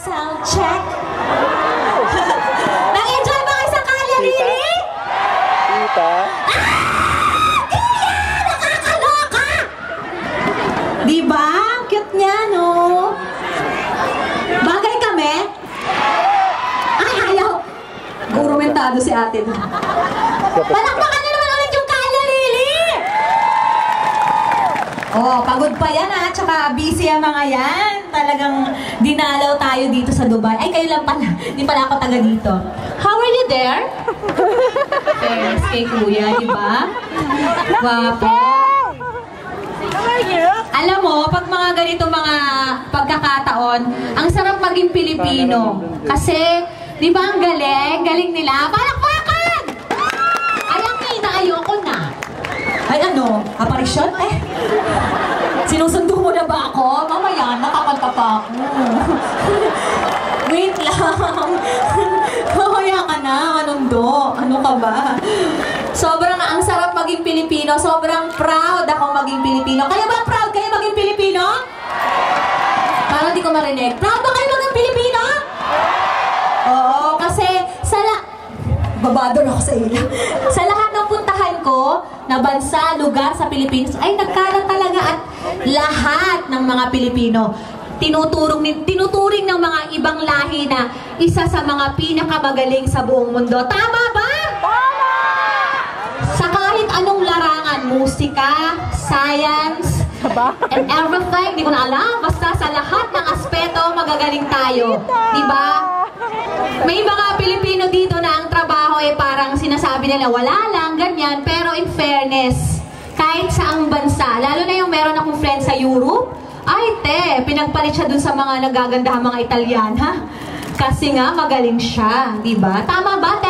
Sound check. Nag-enjoy ba kayo sa Kalya, Lili? Tita? Kaya! Nakakaloka! Diba? Cute niya, no? Bagay kami? Ay, ayaw! Gurumentado si ate. Palakpakan na naman ulit yung Kalya, Lili! Oh, pagod pa yan ha, tsaka busy ang mga yan. Talagang dinalaw tayo dito sa Dubai. Ay, kayo lang pala. Di pala ako taga dito. How are you there? Thanks kay kuya, di ba? Wapo. Alam mo, pag mga ganito mga pagkakataon, ang sarap maging Pilipino. Kasi, di ba ang galing? Galing nila. Palakpakan! Ay, ang kita, ayoko na. Ay, ano? Aparisyon? Eh, sinusundo mo na ba ako? Mamaya, nakakanta pa ako. Wait lang. Mamaya ka na, manundo. Ano ka ba? Sobrang ang sarap maging Pilipino. Sobrang proud ako maging Pilipino. Kaya ba proud kayo maging Pilipino? Parang di ko marinig. Proud ba kayo maging Pilipino? Oo, kasi babado na ako sa ila. Sa lahat ng puntahan ko na bansa, lugar sa Pilipinas, ay nagkalat talaga at lahat ng mga Pilipino tinuturing ng mga ibang lahi na isa sa mga pinakamagaling sa buong mundo. Tama ba? Tama! Sa kahit anong larangan, musika, science, and everything, di ko na alam, basta sa lahat ng aspeto, magagaling tayo. Diba? May mga Pilipino dito na ang trabaho ay parang sinasabi nila wala lang, ganyan. Pero in fairness, kahit saang bansa, lalo na yung meron akong friend sa Europe, ay te, pinagpalit siya dun sa mga nagagandahang mga Italian, ha? Kasi nga magaling siya, di ba? Tama ba?